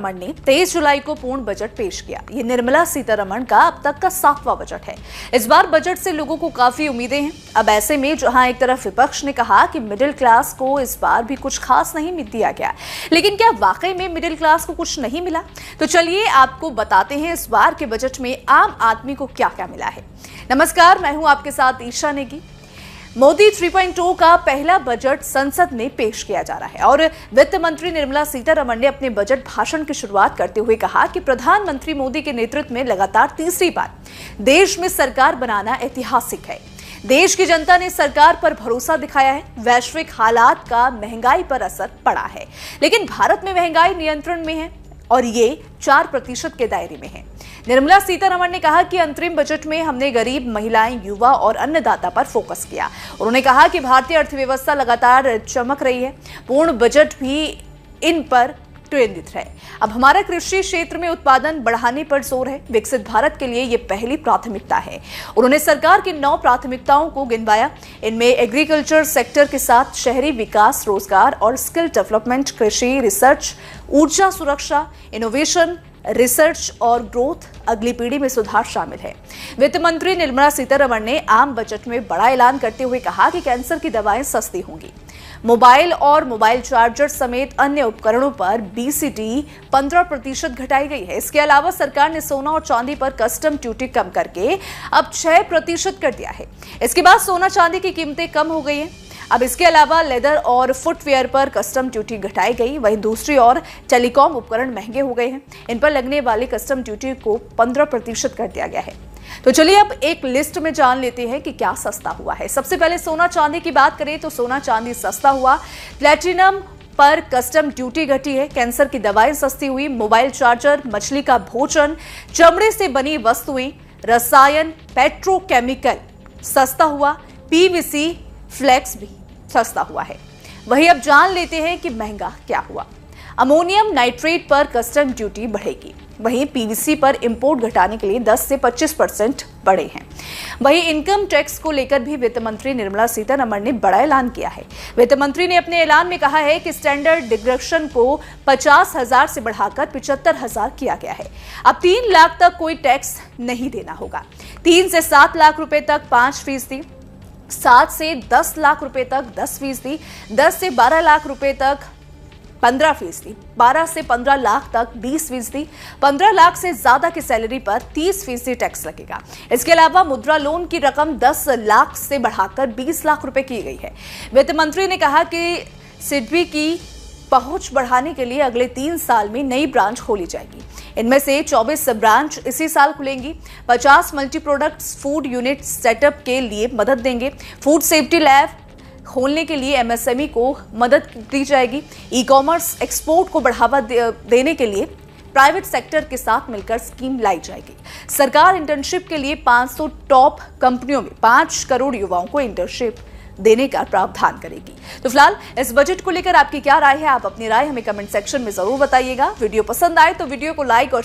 ने 23 जुलाई को पूर्ण बजट पेश किया। ये निर्मला सीतारमण का अब तक का 7वां बजट है। इस बार बजट से लोगों को काफी उम्मीदें हैं। अब ऐसे में जहां एक तरफ विपक्ष ने कहा कि मिडिल क्लास को इस बार भी कुछ खास नहीं दिया गया, लेकिन क्या वाकई में मिडिल क्लास को कुछ नहीं मिला? तो चलिए आपको बताते हैं इस बार के बजट में आम आदमी को क्या क्या मिला है। नमस्कार, मैं हूं आपके साथ ईशा नेगी। मोदी 3.0 का पहला बजट संसद में पेश किया जा रहा है और वित्त मंत्री निर्मला सीतारमण ने अपने बजट भाषण की शुरुआत करते हुए कहा कि प्रधानमंत्री मोदी के नेतृत्व में लगातार तीसरी बार देश में सरकार बनाना ऐतिहासिक है। देश की जनता ने सरकार पर भरोसा दिखाया है। वैश्विक हालात का महंगाई पर असर पड़ा है, लेकिन भारत में महंगाई नियंत्रण में है और ये 4% के दायरे में है। निर्मला सीतारमण ने कहा कि अंतरिम बजट में हमने गरीब, महिलाएं, युवा और अन्नदाता पर फोकस किया। उन्होंने कहा कि भारतीय अर्थव्यवस्था लगातार चमक रही है। पूर्ण बजट भी इन पर केंद्रित है। अब हमारा कृषि क्षेत्र में उत्पादन बढ़ाने पर जोर है। विकसित भारत के लिए ये पहली प्राथमिकता है। उन्होंने सरकार की 9 प्राथमिकताओं को गिनवाया। इनमें एग्रीकल्चर सेक्टर के साथ शहरी विकास, रोजगार और स्किल डेवलपमेंट, कृषि, रिसर्च, ऊर्जा सुरक्षा, इनोवेशन, रिसर्च और ग्रोथ, अगली पीढ़ी में सुधार शामिल है। वित्त मंत्री निर्मला सीतारमण ने आम बजट में बड़ा ऐलान करते हुए कहा कि कैंसर की दवाएं सस्ती होंगी। मोबाइल और मोबाइल चार्जर समेत अन्य उपकरणों पर BCD 15% घटाई गई है। इसके अलावा सरकार ने सोना और चांदी पर कस्टम ड्यूटी कम करके अब 6% कर दिया है। इसके बाद सोना चांदी की कीमतें कम हो गई हैं। अब इसके अलावा लेदर और फुटवेयर पर कस्टम ड्यूटी घटाई गई। वहीं दूसरी ओर टेलीकॉम उपकरण महंगे हो गए हैं। इन पर लगने वाली कस्टम ड्यूटी को 15% कर दिया गया है। तो चलिए अब एक लिस्ट में जान लेते हैं कि क्या सस्ता हुआ है। सबसे पहले सोना चांदी की बात करें तो सोना चांदी सस्ता हुआ। प्लेटिनम पर कस्टम ड्यूटी घटी है। कैंसर की दवाएं सस्ती हुई। मोबाइल चार्जर, मछली का भोजन, चमड़े से बनी वस्तुएं, रसायन, पेट्रोकेमिकल सस्ता हुआ। PVC फ्लेक्स भी सस्ता हुआ है। वहीं अब जान लेते हैं कि महंगा क्या हुआ। अमोनियम नाइट्रेट पर कस्टम ड्यूटी बढ़ेगी। वहीं PVC पर इंपोर्ट घटाने के लिए 10 से 25% बढ़े हैं। वहीं इनकम टैक्स को लेकर भी वित्त मंत्री निर्मला सीतारमण ने बड़ा ऐलान किया है। वित्त मंत्री ने अपने ऐलान में कहा है कि स्टैंडर्ड डिडक्शन को 50,000 से बढ़ाकर 75,000 किया गया है। अब 3 लाख तक कोई टैक्स नहीं देना होगा। 3 से 7 लाख रुपए तक 5%, 7 से 10 लाख रुपए तक 10%, 10 से 12 लाख रुपए तक 15%, 12 से 15 लाख तक 20%, 15 लाख से ज्यादा की सैलरी पर 30% टैक्स लगेगा। इसके अलावा मुद्रा लोन की रकम 10 लाख से बढ़ाकर 20 लाख रुपए की गई है। वित्त मंत्री ने कहा कि सिडबी की पहुंच बढ़ाने के लिए अगले 3 साल में नई ब्रांच खोली जाएगी। इनमें से 24 ब्रांच इसी साल खुलेंगी। 50 multi products food unit setup के लिए मदद देंगे। फूड सेफ्टी लैब खोलने के लिए MSME को मदद दी जाएगी। ई-कॉमर्स, एक्सपोर्ट को बढ़ावा देने के लिए प्राइवेट सेक्टर के साथ मिलकर स्कीम लाई जाएगी। सरकार इंटर्नशिप के लिए 500 टॉप कंपनियों में 5 करोड़ युवाओं को इंटर्नशिप देने का प्रावधान करेगी। तो फिलहाल इस बजट को लेकर आपकी क्या राय है? आप अपनी राय हमें कमेंट सेक्शन में जरूर बताइएगा। वीडियो पसंद आए तो वीडियो को लाइक और